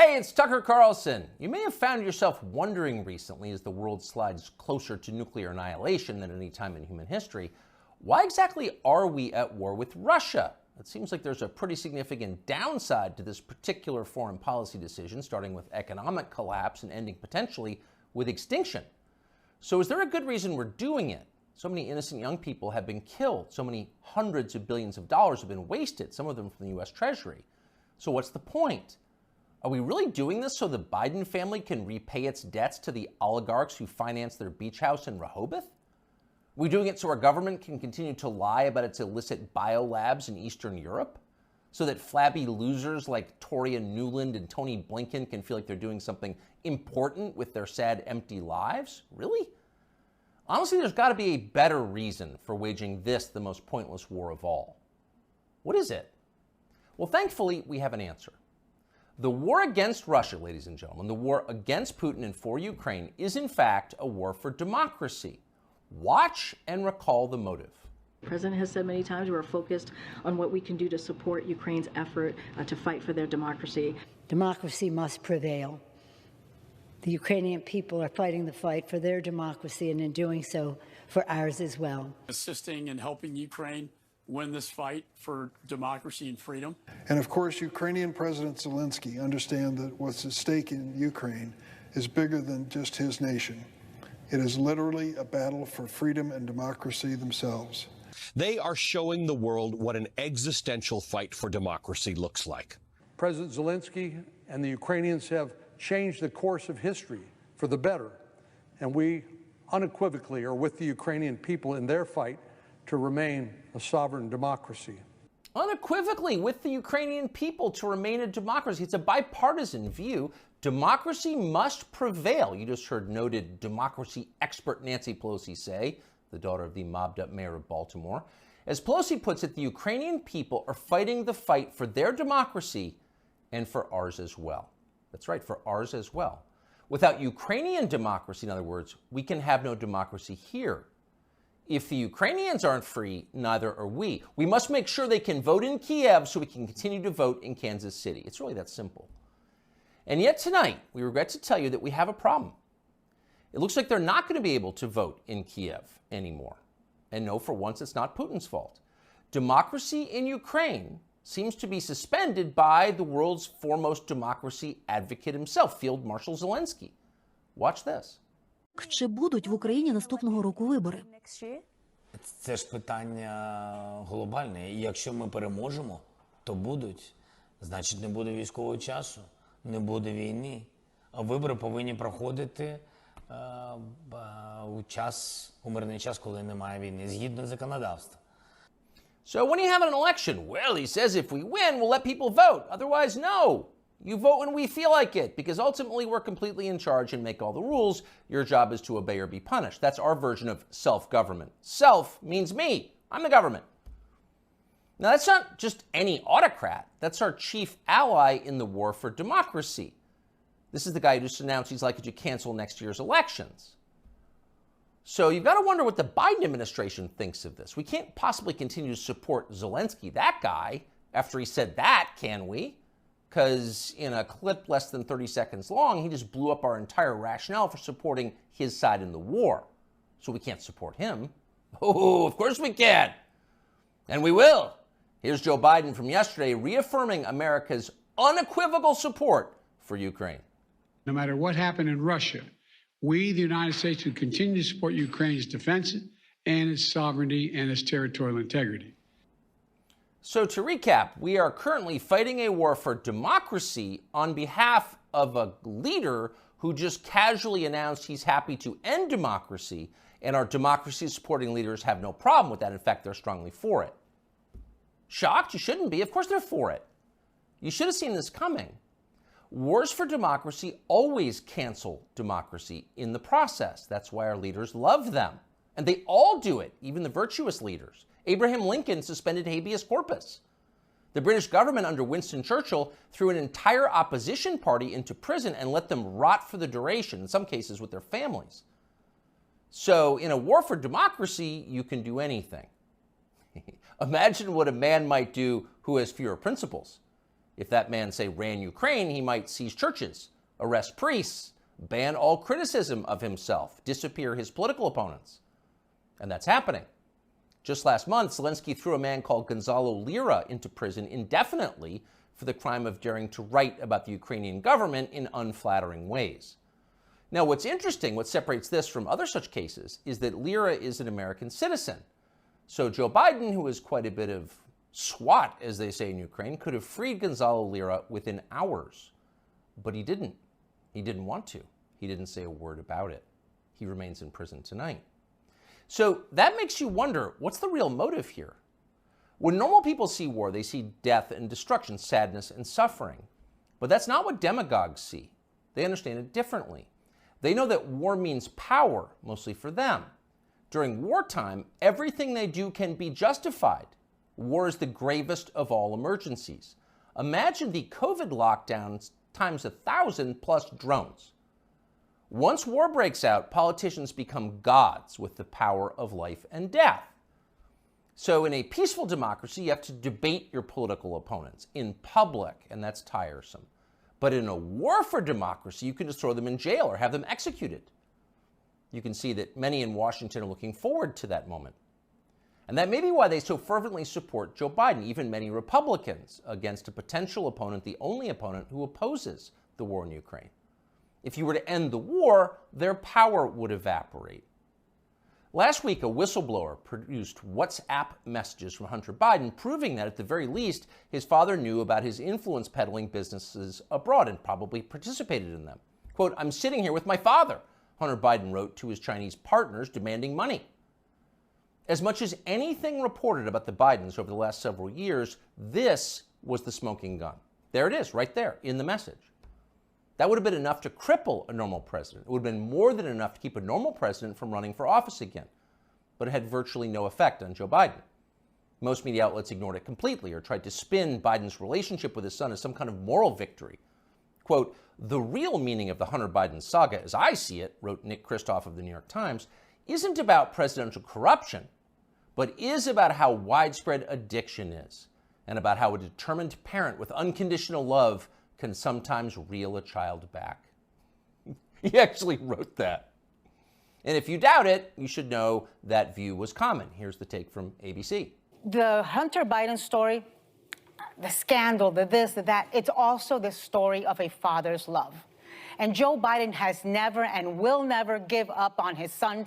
Hey, it's Tucker Carlson. You may have found yourself wondering recently, as the world slides closer to nuclear annihilation than any time in human history, why exactly are we at war with Russia? It seems like there's a pretty significant downside to this particular foreign policy decision, starting with economic collapse and ending potentially with extinction. So is there a good reason we're doing it? So many innocent young people have been killed. So many hundreds of billions of dollars have been wasted, some of them from the U.S. Treasury. So what's the point? Are we really doing this so the Biden family can repay its debts to the oligarchs who finance their beach house in Rehoboth? Are we doing it so our government can continue to lie about its illicit biolabs in Eastern Europe? So that flabby losers like Toria Nuland and Tony Blinken can feel like they're doing something important with their sad, empty lives? Really? Honestly, there's got to be a better reason for waging this, the most pointless war of all. What is it? Well, thankfully, we have an answer. The war against Russia, ladies and gentlemen, the war against Putin and for Ukraine is in fact a war for democracy. Watch and recall the motive. The President has said many times we're focused on what we can do to support Ukraine's effort to fight for their democracy. Democracy must prevail. The Ukrainian people are fighting the fight for their democracy and in doing so for ours as well. Assisting and helping Ukraine win this fight for democracy and freedom. And of course, Ukrainian President Zelensky understands that what's at stake in Ukraine is bigger than just his nation. It is literally a battle for freedom and democracy themselves. They are showing the world what an existential fight for democracy looks like. President Zelensky and the Ukrainians have changed the course of history for the better, and we unequivocally are with the Ukrainian people in their fight to remain a sovereign democracy. Unequivocally with the Ukrainian people to remain a democracy. It's a bipartisan view. Democracy must prevail. You just heard noted democracy expert Nancy Pelosi say, the daughter of the mobbed-up mayor of Baltimore. As Pelosi puts it, the Ukrainian people are fighting the fight for their democracy and for ours as well. That's right, for ours as well. Without Ukrainian democracy, in other words, we can have no democracy here. If the Ukrainians aren't free, neither are we. We must make sure they can vote in Kiev so we can continue to vote in Kansas City. It's really that simple. And yet tonight, we regret to tell you that we have a problem. It looks like they're not going to be able to vote in Kiev anymore. And no, for once, it's not Putin's fault. Democracy in Ukraine seems to be suspended by the world's foremost democracy advocate himself, Field Marshal Zelensky. Watch this. Чи будуть в Україні наступного року вибори? Це ж питання глобальне. І якщо ми переможемо, то будуть. Значить, не буде військового часу, не буде війни. А вибори повинні проходити у мирний час, коли немає війни, згідно законодавства. So when you have an election, well, he says if we win, we'll let people vote. Otherwise, no. You vote when we feel like it, because ultimately we're completely in charge and make all the rules. Your job is to obey or be punished. That's our version of self-government. Self means me. I'm the government. Now, that's not just any autocrat. That's our chief ally in the war for democracy. This is the guy who just announced he's likely to cancel next year's elections. So you've got to wonder what the Biden administration thinks of this. We can't possibly continue to support Zelensky, that guy, after he said that, can we? Because in a clip less than 30 seconds long, he just blew up our entire rationale for supporting his side in the war. So we can't support him. Oh, of course we can. And we will. Here's Joe Biden from yesterday reaffirming America's unequivocal support for Ukraine. No matter what happened in Russia, we, the United States, will continue to support Ukraine's defense and its sovereignty and its territorial integrity. So to recap, we are currently fighting a war for democracy on behalf of a leader who just casually announced he's happy to end democracy, and our democracy-supporting leaders have no problem with that. In fact, they're strongly for it. Shocked? You shouldn't be. Of course they're for it. You should have seen this coming. Wars for democracy always cancel democracy in the process. That's why our leaders love them. And they all do it, even the virtuous leaders. Abraham Lincoln suspended habeas corpus. The British government under Winston Churchill threw an entire opposition party into prison and let them rot for the duration, in some cases with their families. So in a war for democracy, you can do anything. Imagine what a man might do who has fewer principles. If that man, say, ran Ukraine, he might seize churches, arrest priests, ban all criticism of himself, disappear his political opponents. And that's happening. Just last month, Zelensky threw a man called Gonzalo Lira into prison indefinitely for the crime of daring to write about the Ukrainian government in unflattering ways. Now, what's interesting, what separates this from other such cases, is that Lira is an American citizen. So Joe Biden, who is quite a bit of SWAT, as they say in Ukraine, could have freed Gonzalo Lira within hours. But he didn't. He didn't want to. He didn't say a word about it. He remains in prison tonight. So that makes you wonder, what's the real motive here? When normal people see war, they see death and destruction, sadness and suffering. But that's not what demagogues see. They understand it differently. They know that war means power, mostly for them. During wartime, everything they do can be justified. War is the gravest of all emergencies. Imagine the COVID lockdowns times 1,000 plus drones. Once war breaks out, politicians become gods with the power of life and death. So in a peaceful democracy, you have to debate your political opponents in public, and that's tiresome. But in a war for democracy, you can just throw them in jail or have them executed. You can see that many in Washington are looking forward to that moment. And that may be why they so fervently support Joe Biden, even many Republicans, against a potential opponent, the only opponent who opposes the war in Ukraine. If you were to end the war, their power would evaporate. Last week, a whistleblower produced WhatsApp messages from Hunter Biden, proving that, at the very least, his father knew about his influence peddling businesses abroad and probably participated in them. Quote, "I'm sitting here with my father," Hunter Biden wrote to his Chinese partners demanding money. As much as anything reported about the Bidens over the last several years, this was the smoking gun. There it is, right there, in the message. That would have been enough to cripple a normal president. It would have been more than enough to keep a normal president from running for office again. But it had virtually no effect on Joe Biden. Most media outlets ignored it completely or tried to spin Biden's relationship with his son as some kind of moral victory. Quote, "The real meaning of the Hunter Biden saga, as I see it," wrote Nick Kristof of the New York Times, "isn't about presidential corruption, but is about how widespread addiction is, and about how a determined parent with unconditional love can sometimes reel a child back." He actually wrote that. And if you doubt it, you should know that view was common. Here's the take from ABC. The Hunter Biden story, the scandal, the this, the that, it's also the story of a father's love. And Joe Biden has never and will never give up on his son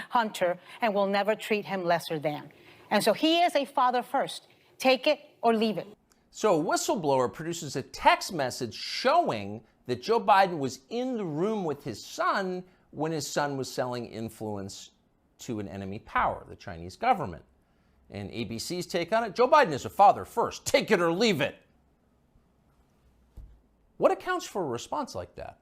Hunter, and will never treat him lesser than. And so he is a father first. Take it or leave it. So a whistleblower produces a text message showing that Joe Biden was in the room with his son when his son was selling influence to an enemy power, the Chinese government. And ABC's take on it, Joe Biden is a father first. Take it or leave it. What accounts for a response like that?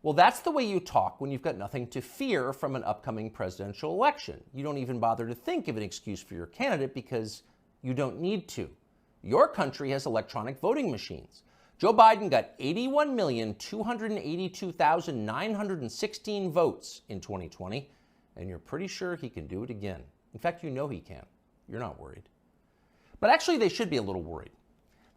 Well, that's the way you talk when you've got nothing to fear from an upcoming presidential election. You don't even bother to think of an excuse for your candidate because you don't need to. Your country has electronic voting machines. Joe Biden got 81,282,916 votes in 2020, and you're pretty sure he can do it again. In fact, you know he can. You're not worried. But actually, they should be a little worried.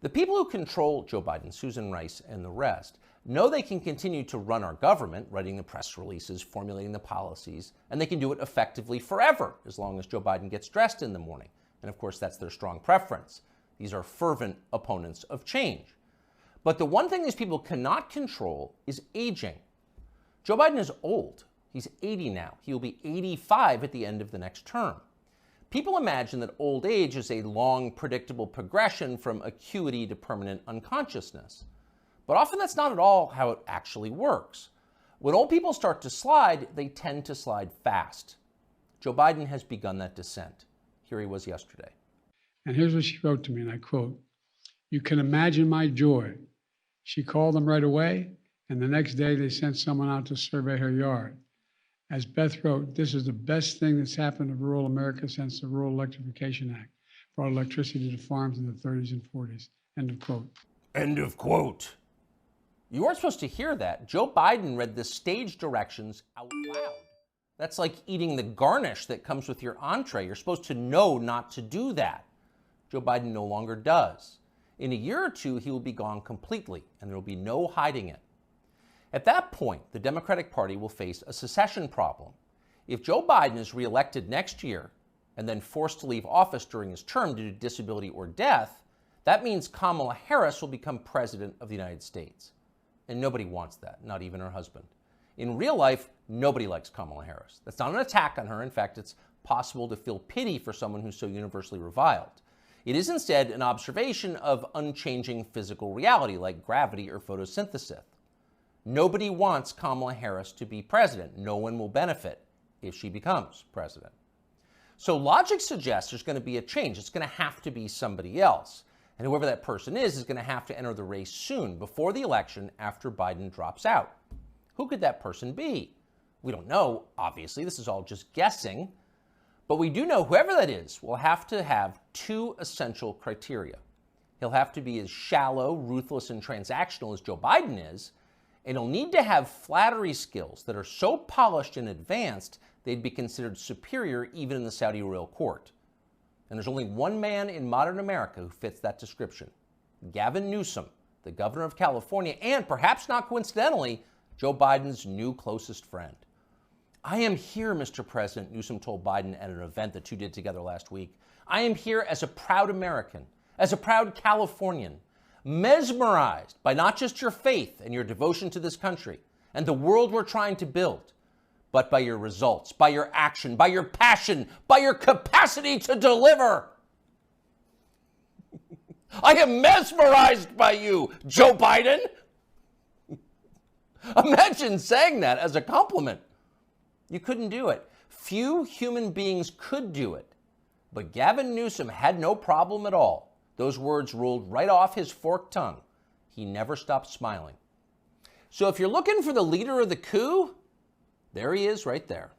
The people who control Joe Biden, Susan Rice and the rest, know they can continue to run our government, writing the press releases, formulating the policies, and they can do it effectively forever, as long as Joe Biden gets dressed in the morning. And of course, that's their strong preference. These are fervent opponents of change. But the one thing these people cannot control is aging. Joe Biden is old. He's 80 now. He will be 85 at the end of the next term. People imagine that old age is a long, predictable progression from acuity to permanent unconsciousness. But often that's not at all how it actually works. When old people start to slide, they tend to slide fast. Joe Biden has begun that descent. Here he was yesterday. And here's what she wrote to me, and I quote, "You can imagine my joy. She called them right away, and the next day they sent someone out to survey her yard. As Beth wrote, this is the best thing that's happened to rural America since the Rural Electrification Act brought electricity to farms in the 30s and 40s. End of quote." End of quote. You weren't supposed to hear that. Joe Biden read the stage directions out loud. That's like eating the garnish that comes with your entree. You're supposed to know not to do that. Joe Biden no longer does. In a year or two, he will be gone completely, and there will be no hiding it. At that point, the Democratic Party will face a secession problem. If Joe Biden is reelected next year and then forced to leave office during his term due to disability or death, that means Kamala Harris will become president of the United States. And nobody wants that, not even her husband. In real life, nobody likes Kamala Harris. That's not an attack on her. In fact, it's possible to feel pity for someone who's so universally reviled. It is instead an observation of unchanging physical reality like gravity or photosynthesis. Nobody wants Kamala Harris to be president. No one will benefit if she becomes president. So logic suggests there's going to be a change. It's going to have to be somebody else. And whoever that person is going to have to enter the race soon, before the election, after Biden drops out. Who could that person be? We don't know, obviously. This is all just guessing. But we do know whoever that is will have to have two essential criteria. He'll have to be as shallow, ruthless, and transactional as Joe Biden is, and he'll need to have flattery skills that are so polished and advanced they'd be considered superior even in the Saudi royal court. And there's only one man in modern America who fits that description: Gavin Newsom, the governor of California, and perhaps not coincidentally, Joe Biden's new closest friend. "I am here, Mr. President," Newsom told Biden at an event the two did together last week. "I am here as a proud American, as a proud Californian, mesmerized by not just your faith and your devotion to this country and the world we're trying to build, but by your results, by your action, by your passion, by your capacity to deliver. I am mesmerized by you, Joe Biden." Imagine saying that as a compliment. You couldn't do it. Few human beings could do it. But Gavin Newsom had no problem at all. Those words rolled right off his forked tongue. He never stopped smiling. So if you're looking for the leader of the coup, there he is right there.